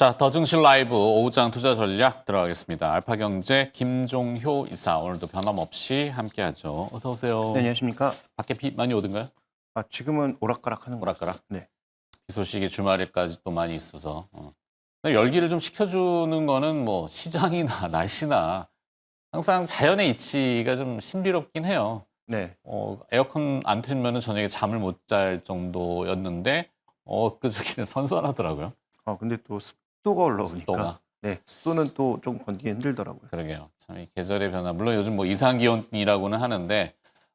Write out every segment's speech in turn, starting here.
자, 더 증시 라이브 오후장 투자 전략 들어가겠습니다. 알파경제 김종효 이사 오늘도 변함없이 함께하죠. 어서 오세요. 네, 안녕하십니까. 밖에 비 많이 오던가요? 지금은 오락가락 하는 거죠. 오락가락. 네. 비 소식이 주말에까지 또 많이 있어서 열기를 좀 식혀주는 거는 뭐 시장이나 날씨나 항상 자연의 이치가 좀 신비롭긴 해요. 네. 에어컨 안 틀면은 저녁에 잠을 못 잘 정도였는데 그저께는 선선하더라고요. 근데 또 습도가 올라오니까. 습도가. 네, 습도는 또 좀 건기기 힘들더라고요. 그러게요. 참 이 계절의 변화. 물론 요즘 뭐 이상기온이라고는 하는데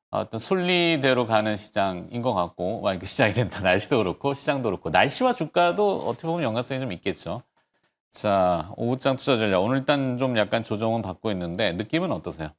어떤 순리대로 가는 시장인 것 같고, 그 시장이 된다. 날씨도 그렇고 시장도 그렇고 날씨와 주가도 어떻게 보면 연관성이 좀 있겠죠. 자, 오후장 투자 전략. 오늘 일단 좀 약간 조정은 받고 있는데 느낌은 어떠세요?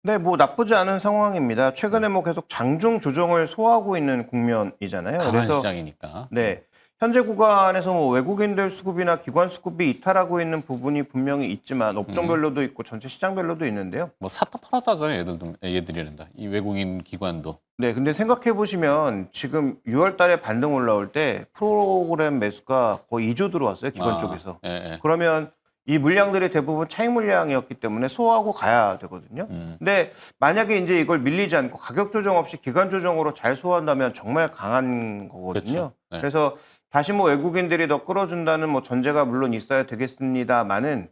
네, 뭐 나쁘지 않은 상황입니다. 최근에 뭐 계속 장중 조정을 소화하고 있는 국면이잖아요. 강한 시장이니까. 네. 현재 구간에서 뭐 외국인들 수급이나 기관 수급이 이탈하고 있는 부분이 분명히 있지만 업종별로도 있고 전체 시장별로도 있는데요. 뭐 샀다 팔았다 하잖아요. 얘들이란다. 이 외국인 기관도. 네, 근데 생각해 보시면 지금 6월 달에 반등 올라올 때 프로그램 매수가 거의 2조 들어왔어요. 기관 쪽에서. 예, 예. 그러면 이 물량들이 대부분 차익 물량이었기 때문에 소화하고 가야 되거든요. 근데 만약에 이제 이걸 밀리지 않고 가격 조정 없이 기간 조정으로 잘 소화한다면 정말 강한 거거든요. 그렇죠. 네. 그래서 다시 뭐 외국인들이 더 끌어준다는 뭐 전제가 물론 있어야 되겠습니다만은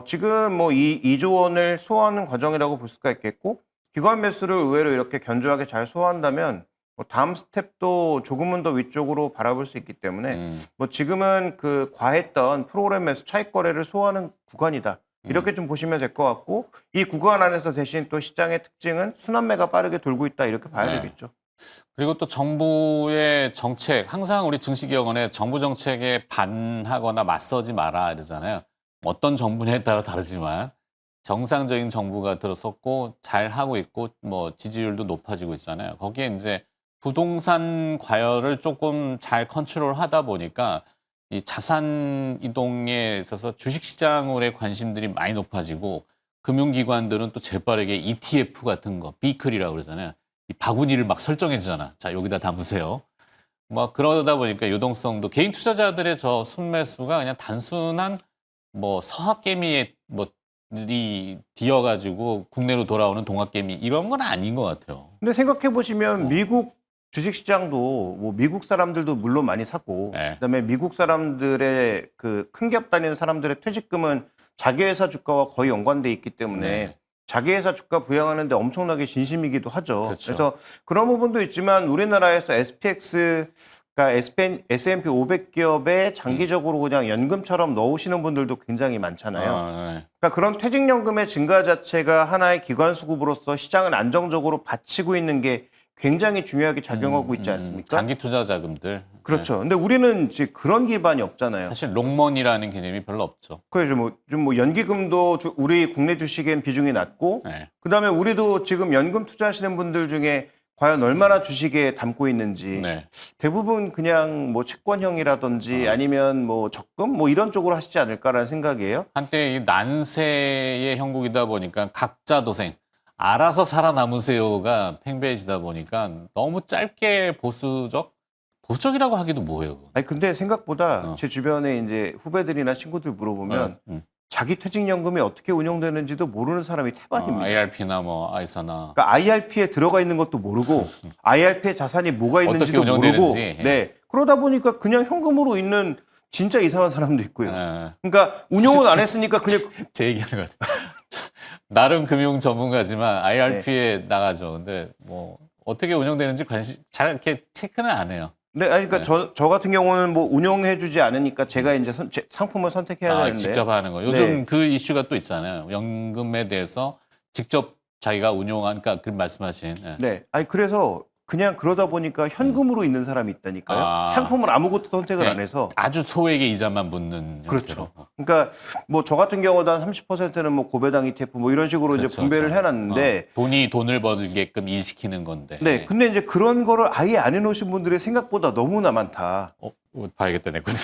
지금 뭐 이 2조 원을 소화하는 과정이라고 볼 수가 있겠고 기관 매수를 의외로 이렇게 견조하게 잘 소화한다면 뭐 다음 스텝도 조금은 더 위쪽으로 바라볼 수 있기 때문에 뭐 지금은 그 과했던 프로그램 매수 차익 거래를 소화하는 구간이다. 이렇게 좀 보시면 될 것 같고 이 구간 안에서 대신 또 시장의 특징은 순환매가 빠르게 돌고 있다 이렇게 봐야 네. 되겠죠. 그리고 또 정부의 정책, 항상 우리 증시기업원에 정부 정책에 반하거나 맞서지 마라 이러잖아요. 어떤 정부냐에 따라 다르지만 정상적인 정부가 들어섰고 잘 하고 있고 뭐 지지율도 높아지고 있잖아요. 거기에 이제 부동산 과열을 조금 잘 컨트롤하다 보니까 이 자산 이동에 있어서 주식시장의 관심들이 많이 높아지고 금융기관들은 또 재빠르게 ETF 같은 거, 비클이라고 그러잖아요. 이 바구니를 막 설정해 주잖아. 자, 여기다 담으세요. 뭐 그러다 보니까 유동성도 개인 투자자들의 저 순매수가 그냥 단순한 뭐 서학개미에 뭐들이 뒤어가지고 국내로 돌아오는 동학개미 이런 건 아닌 것 같아요. 근데 생각해 보시면 미국 주식시장도 뭐 미국 사람들도 물론 많이 샀고 네. 그다음에 미국 사람들의 그 큰 기업 다니는 사람들의 퇴직금은 자기 회사 주가와 거의 연관돼 있기 때문에 네. 자기 회사 주가 부양하는데 엄청나게 진심이기도 하죠. 그렇죠. 그래서 그런 부분도 있지만 우리나라에서 SPX 그러니까 S&P 500 기업에 장기적으로 그냥 연금처럼 넣으시는 분들도 굉장히 많잖아요. 네. 그러니까 그런 퇴직연금의 증가 자체가 하나의 기관 수급으로서 시장을 안정적으로 받치고 있는 게 굉장히 중요하게 작용하고 있지 않습니까? 장기 투자 자금들. 그렇죠. 근데 우리는 이제 그런 기반이 없잖아요. 사실 롱머니라는 개념이 별로 없죠. 그래서 좀 연기금도 우리 국내 주식엔 비중이 낮고 네. 그다음에 우리도 지금 연금 투자하시는 분들 중에 과연 얼마나 주식에 담고 있는지 네. 대부분 그냥 뭐 채권형이라든지 아니면 뭐 적금 뭐 이런 쪽으로 하시지 않을까라는 생각이에요. 한때 이 난세의 형국이다 보니까 각자 도생, 알아서 살아남으세요가 팽배해지다 보니까 너무 짧게 보수적이라고 하기도 뭐예요. 아니 근데 생각보다 제 주변에 이제 후배들이나 친구들 물어보면 자기 퇴직연금이 어떻게 운영되는지도 모르는 사람이 태반입니다. IRP나 뭐 아이사나 그러니까 IRP에 들어가 있는 것도 모르고 IRP에 자산이 뭐가 있는지도 어떻게 모르고 운영되는지. 네 그러다 보니까 그냥 현금으로 있는 진짜 이상한 사람도 있고요. 네. 그러니까 운용은 안 했으니까 그냥 제 얘기하는 것 같아요. 나름 금융 전문가지만 IRP에 나가죠. 근데 뭐 어떻게 운영되는지 잘 이렇게 체크는 안 해요. 네, 아니, 그러니까 저 같은 경우는 뭐 운용해주지 않으니까 제가 이제 상품을 선택해야 되는데. 직접 하는 거. 요즘 네. 그 이슈가 또 있잖아요. 연금에 대해서 직접 자기가 운용한, 그러니까 그 말씀하신. 예. 네, 아니 그래서 그냥 그러다 보니까 현금으로 있는 사람이 있다니까요. 상품을 아무것도 선택을 안 해서. 아주 소액의 이자만 묻는. 그렇죠. 형태로. 그러니까 뭐 저 같은 경우도 한 30%는 뭐 고배당 ETF 뭐 이런 식으로 이제 분배를 해놨는데. 돈이 돈을 벌게끔 일시키는 건데. 네, 근데 이제 그런 거를 아예 안 해놓으신 분들이 생각보다 너무나 많다. 봐야겠다, 내 것도.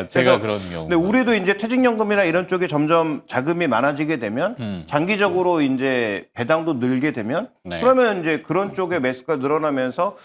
제가 그런 경우. 근데 우리도 이제 퇴직연금이나 이런 쪽에 점점 자금이 많아지게 되면 장기적으로 이제 배당도 늘게 되면 네. 그러면 이제 그런 쪽에 매수가 늘어나면서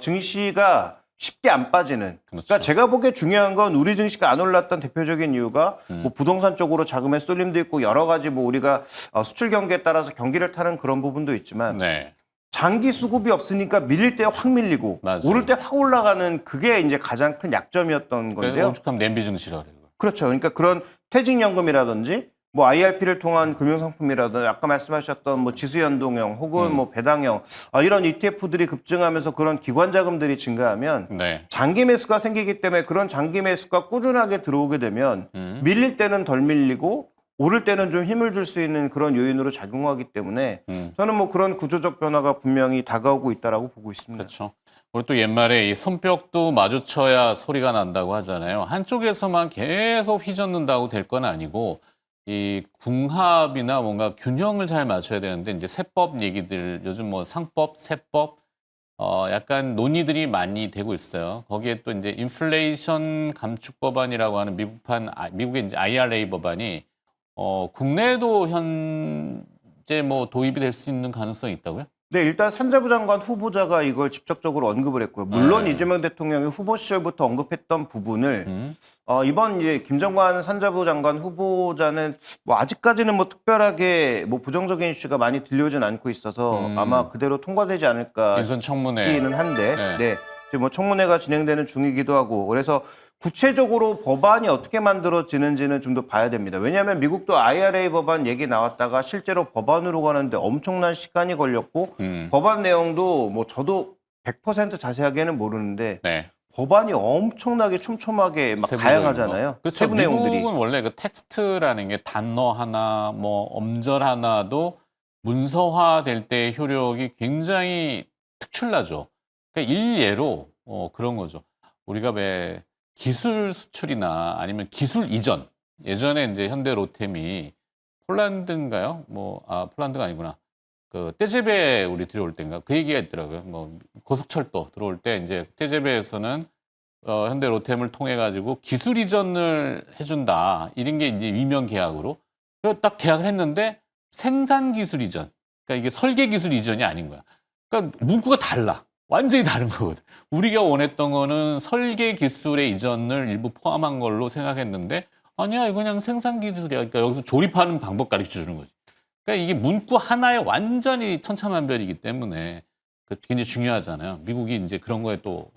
증시가 쉽게 안 빠지는. 그렇죠. 그러니까 제가 보기에 중요한 건 우리 증시가 안 올랐던 대표적인 이유가 뭐 부동산 쪽으로 자금의 쏠림도 있고 여러 가지 뭐 우리가 수출 경기에 따라서 경기를 타는 그런 부분도 있지만 네. 장기 수급이 없으니까 밀릴 때 확 밀리고 맞아요. 오를 때 확 올라가는 그게 이제 가장 큰 약점이었던 건데요. 오죽하면 냄비 증시라 그래요. 그렇죠. 그러니까 그런 퇴직연금이라든지 뭐 IRP를 통한 금융상품이라든지 아까 말씀하셨던 뭐 지수연동형 혹은 뭐 배당형 이런 ETF들이 급증하면서 그런 기관 자금들이 증가하면 네. 장기 매수가 생기기 때문에 그런 장기 매수가 꾸준하게 들어오게 되면 밀릴 때는 덜 밀리고 오를 때는 좀 힘을 줄 수 있는 그런 요인으로 작용하기 때문에 저는 뭐 그런 구조적 변화가 분명히 다가오고 있다라고 보고 있습니다. 그렇죠. 우리 또 옛말에 이 손뼉도 마주쳐야 소리가 난다고 하잖아요. 한쪽에서만 계속 휘젓는다고 될 건 아니고 이 궁합이나 뭔가 균형을 잘 맞춰야 되는데 이제 세법 얘기들 요즘 뭐 상법, 세법 약간 논의들이 많이 되고 있어요. 거기에 또 이제 인플레이션 감축 법안이라고 하는 미국의 이제 IRA 법안이 국내에도 현재 뭐 도입이 될 수 있는 가능성이 있다고요? 네, 일단 산자부 장관 후보자가 이걸 직접적으로 언급을 했고요. 물론 네. 이재명 대통령이 후보 시절부터 언급했던 부분을 이번 이제 김정관 산자부 장관 후보자는 뭐 아직까지는 뭐 특별하게 뭐 부정적인 이슈가 많이 들려오진 않고 있어서 아마 그대로 통과되지 않을까 인선 청문회. 싶기는 한데, 네. 네, 지금 뭐 청문회가 진행되는 중이기도 하고 그래서 구체적으로 법안이 어떻게 만들어지는지는 좀 더 봐야 됩니다. 왜냐하면 미국도 IRA 법안 얘기 나왔다가 실제로 법안으로 가는데 엄청난 시간이 걸렸고 법안 내용도 뭐 저도 100% 자세하게는 모르는데 네. 법안이 엄청나게 촘촘하게 막 세부적인 다양하잖아요. 거. 그렇죠. 세부 내용들이. 미국은 원래 그 텍스트라는 게 단어 하나, 뭐 엄절 하나도 문서화될 때의 효력이 굉장히 특출나죠. 그러니까 일례로 그런 거죠. 우리가 왜 기술 수출이나 아니면 기술 이전, 예전에 이제 현대 로템이 폴란드인가요? 폴란드가 아니구나. 그 떼제베 우리 들어올 때인가 그 얘기가 있더라고요. 뭐 고속철도 들어올 때 이제 떼제베에서는 현대 로템을 통해 가지고 기술 이전을 해준다 이런 게 이제 위명 계약으로 그리고 딱 계약을 했는데 생산 기술 이전, 그러니까 이게 설계 기술 이전이 아닌 거야. 그러니까 문구가 달라. 완전히 다른 거거든. 우리가 원했던 거는 설계 기술의 이전을 일부 포함한 걸로 생각했는데 아니야, 이거 그냥 생산 기술이야. 그러니까 여기서 조립하는 방법 가르쳐 주는 거지. 그러니까 이게 문구 하나에 완전히 천차만별이기 때문에 굉장히 중요하잖아요. 미국이 이제 그런 거에 또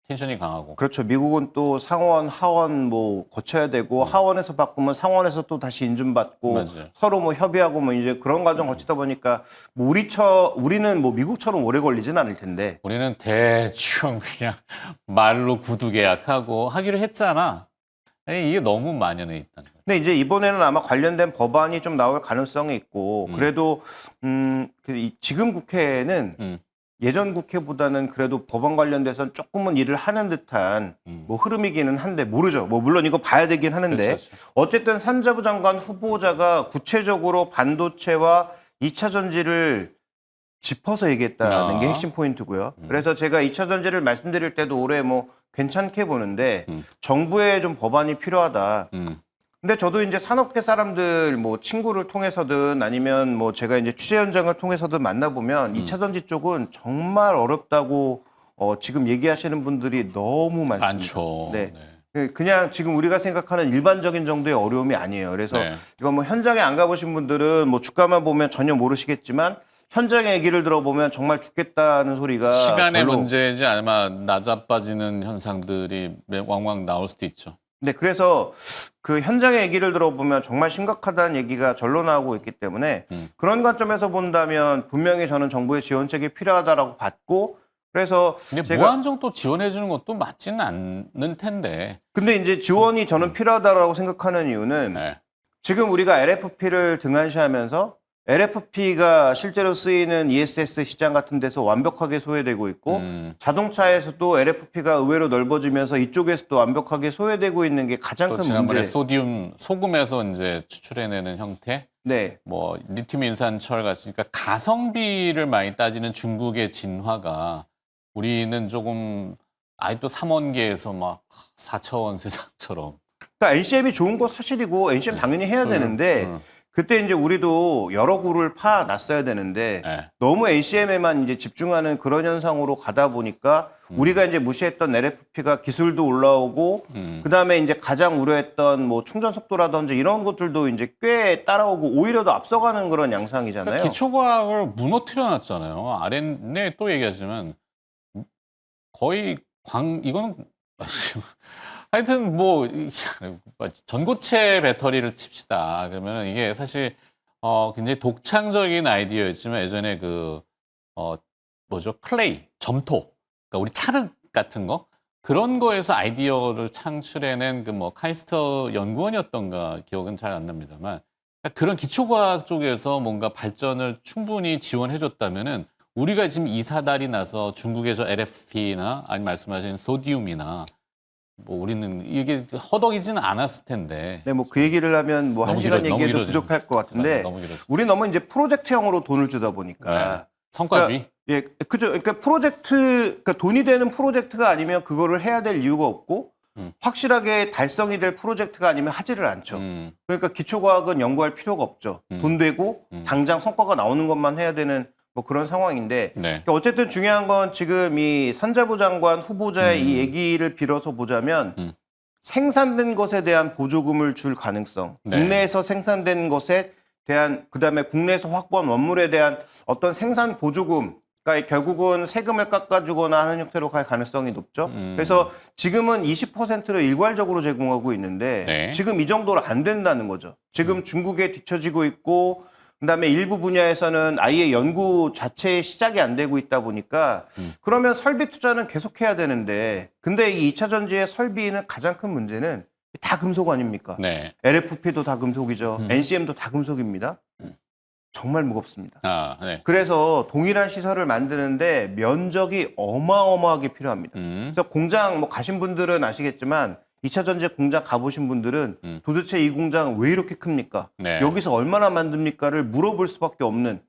텐션이 강하고. 그렇죠. 미국은 또 상원, 하원 뭐 거쳐야 되고 하원에서 바꾸면 상원에서 또 다시 인준받고 맞아요. 서로 뭐 협의하고 뭐 이제 그런 과정 거치다 보니까 뭐 우리는 뭐 미국처럼 오래 걸리진 않을 텐데. 우리는 대충 그냥 말로 구두 계약하고 하기로 했잖아. 아니, 이게 너무 만연해 있다는 거예요. 근데 이제 이번에는 아마 관련된 법안이 좀 나올 가능성이 있고 그래도 지금 국회에는 예전 국회보다는 그래도 법안 관련돼서는 조금은 일을 하는 듯한 뭐 흐름이기는 한데 모르죠. 뭐 물론 이거 봐야 되긴 하는데 그렇죠. 어쨌든 산자부 장관 후보자가 구체적으로 반도체와 2차 전지를 짚어서 얘기했다는 게 핵심 포인트고요. 그래서 제가 2차 전지를 말씀드릴 때도 올해 뭐 괜찮게 보는데 정부에 좀 법안이 필요하다. 근데 저도 이제 산업계 사람들 뭐 친구를 통해서든 아니면 뭐 제가 이제 취재 현장을 통해서든 만나보면 2차 전지 쪽은 정말 어렵다고 지금 얘기하시는 분들이 너무 많습니다. 많죠. 네. 그냥 지금 우리가 생각하는 일반적인 정도의 어려움이 아니에요. 그래서 네. 이거 뭐 현장에 안 가보신 분들은 뭐 주가만 보면 전혀 모르시겠지만 현장의 얘기를 들어보면 정말 죽겠다는 소리가 시간의 절로 문제이지 아마 낮아빠지는 현상들이 왕왕 나올 수도 있죠. 네, 그래서 그 현장의 얘기를 들어보면 정말 심각하다는 얘기가 절로 나오고 있기 때문에 그런 관점에서 본다면 분명히 저는 정부의 지원책이 필요하다라고 봤고 그래서 근데 제가 무한정 또 지원해 주는 것도 맞지는 않을 텐데. 근데 이제 지원이 저는 필요하다라고 생각하는 이유는 네. 지금 우리가 LFP를 등한시하면서 LFP가 실제로 쓰이는 ESS 시장 같은 데서 완벽하게 소외되고 있고 자동차에서도 LFP가 의외로 넓어지면서 이쪽에서도 완벽하게 소외되고 있는 게 가장 또 큰 지난번에 문제. 소디움 소금에서 이제 추출해내는 형태, 네. 뭐 리튬 인산철 같이 그러니까 가성비를 많이 따지는 중국의 진화가 우리는 조금 아직도 3원계에서 막 4차원 세상처럼. 그러니까 NCM이 좋은 거 사실이고 NCM 당연히 해야 되는데 그때 이제 우리도 여러 구를 파놨어야 되는데 네. 너무 NCM에만 이제 집중하는 그런 현상으로 가다 보니까 우리가 이제 무시했던 LFP가 기술도 올라오고 그다음에 이제 가장 우려했던 뭐 충전 속도라든지 이런 것들도 이제 꽤 따라오고 오히려 더 앞서가는 그런 양상이잖아요. 그러니까 기초과학을 무너뜨려 놨잖아요. 아랫내 또 얘기하지만 거의 이거는 하여튼 뭐 전고체 배터리를 칩시다. 그러면 이게 사실 굉장히 독창적인 아이디어였지만 예전에 뭐죠? 클레이, 점토. 그러니까 우리 찰흙 같은 거 그런 거에서 아이디어를 창출해낸 카이스터 연구원이었던가 기억은 잘 안 납니다만 그러니까 그런 기초과학 쪽에서 뭔가 발전을 충분히 지원해줬다면은 우리가 지금 이 사달이 나서 중국의 저 LFP나 아니 말씀하신 소디움이나 뭐 우리는 이게 허덕이지는 않았을 텐데. 네, 뭐 그 얘기를 하면 뭐 한 시간 얘기해도 부족할 것 같은데 우리 너무 이제 프로젝트형으로 돈을 주다 보니까 네. 성과주의. 그러니까, 예, 그죠. 그러니까 그러니까 돈이 되는 프로젝트가 아니면 그거를 해야 될 이유가 없고 확실하게 달성이 될 프로젝트가 아니면 하지를 않죠. 그러니까 기초과학은 연구할 필요가 없죠. 돈 되고 당장 성과가 나오는 것만 해야 되는 뭐 그런 상황인데 네. 그러니까 어쨌든 중요한 건 지금 이 산자부 장관 후보자의 이 얘기를 빌어서 보자면 생산된 것에 대한 보조금을 줄 가능성, 네. 국내에서 생산된 것에 대한 그다음에 국내에서 확보한 원물에 대한 어떤 생산 보조금, 그러니까 결국은 세금을 깎아주거나 하는 형태로 갈 가능성이 높죠. 그래서 지금은 20%를 일괄적으로 제공하고 있는데 네. 지금 이 정도로 안 된다는 거죠. 지금 중국에 뒤처지고 있고 그다음에 일부 분야에서는 아예 연구 자체의 시작이 안 되고 있다 보니까 그러면 설비 투자는 계속해야 되는데 근데 이 2차 전지의 설비는 가장 큰 문제는 다 금속 아닙니까? 네. LFP도 다 금속이죠. NCM도 다 금속입니다. 정말 무겁습니다. 아, 네. 그래서 동일한 시설을 만드는데 면적이 어마어마하게 필요합니다. 그래서 공장 뭐 가신 분들은 아시겠지만 2차 전지 공장 가보신 분들은 도대체 이 공장 왜 이렇게 큽니까? 네. 여기서 얼마나 만듭니까를 물어볼 수밖에 없는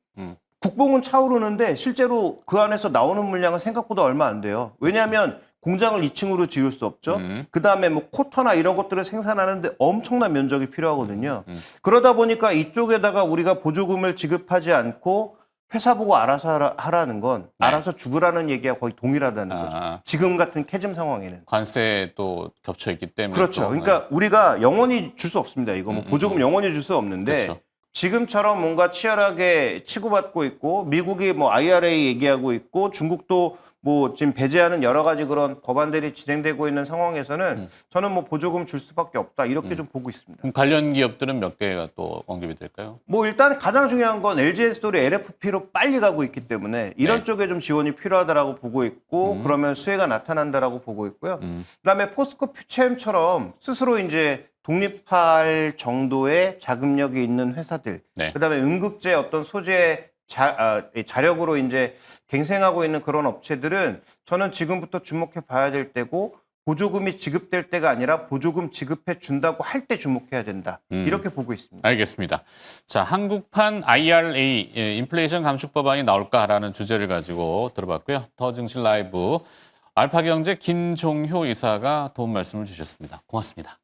국뽕은 차오르는데 실제로 그 안에서 나오는 물량은 생각보다 얼마 안 돼요. 왜냐하면 공장을 2층으로 지을 수 없죠. 그다음에 뭐 코터나 이런 것들을 생산하는데 엄청난 면적이 필요하거든요. 그러다 보니까 이쪽에다가 우리가 보조금을 지급하지 않고 회사 보고 알아서 하라는 건 네. 알아서 죽으라는 얘기가 거의 동일하다는 거죠. 지금 같은 캐즘 상황에는. 관세 또 겹쳐 있기 때문에. 그렇죠. 또, 그러니까 우리가 영원히 줄 수 없습니다. 이거 뭐 보조금 영원히 줄 수 없는데 그렇죠. 지금처럼 뭔가 치열하게 치고받고 있고 미국이 뭐 IRA 얘기하고 있고 중국도 뭐 지금 배제하는 여러 가지 그런 법안들이 진행되고 있는 상황에서는 저는 뭐 보조금 줄 수밖에 없다 이렇게 좀 보고 있습니다. 그럼 관련 기업들은 몇 개가 또 언급이 될까요? 뭐 일단 가장 중요한 건 LG엔솔이 LFP로 빨리 가고 있기 때문에 이런 네. 쪽에 좀 지원이 필요하다라고 보고 있고 그러면 수혜가 나타난다라고 보고 있고요. 그다음에 포스코 퓨체엠처럼 스스로 이제 독립할 정도의 자금력이 있는 회사들, 네. 그다음에 음극재 어떤 소재 자력으로 이제 갱생하고 있는 그런 업체들은 저는 지금부터 주목해 봐야 될 때고 보조금이 지급될 때가 아니라 보조금 지급해 준다고 할 때 주목해야 된다. 이렇게 보고 있습니다. 알겠습니다. 자, 한국판 IRA, 인플레이션 감축 법안이 나올까라는 주제를 가지고 들어봤고요. 더 증시 라이브 알파경제 김종효 이사가 도움 말씀을 주셨습니다. 고맙습니다.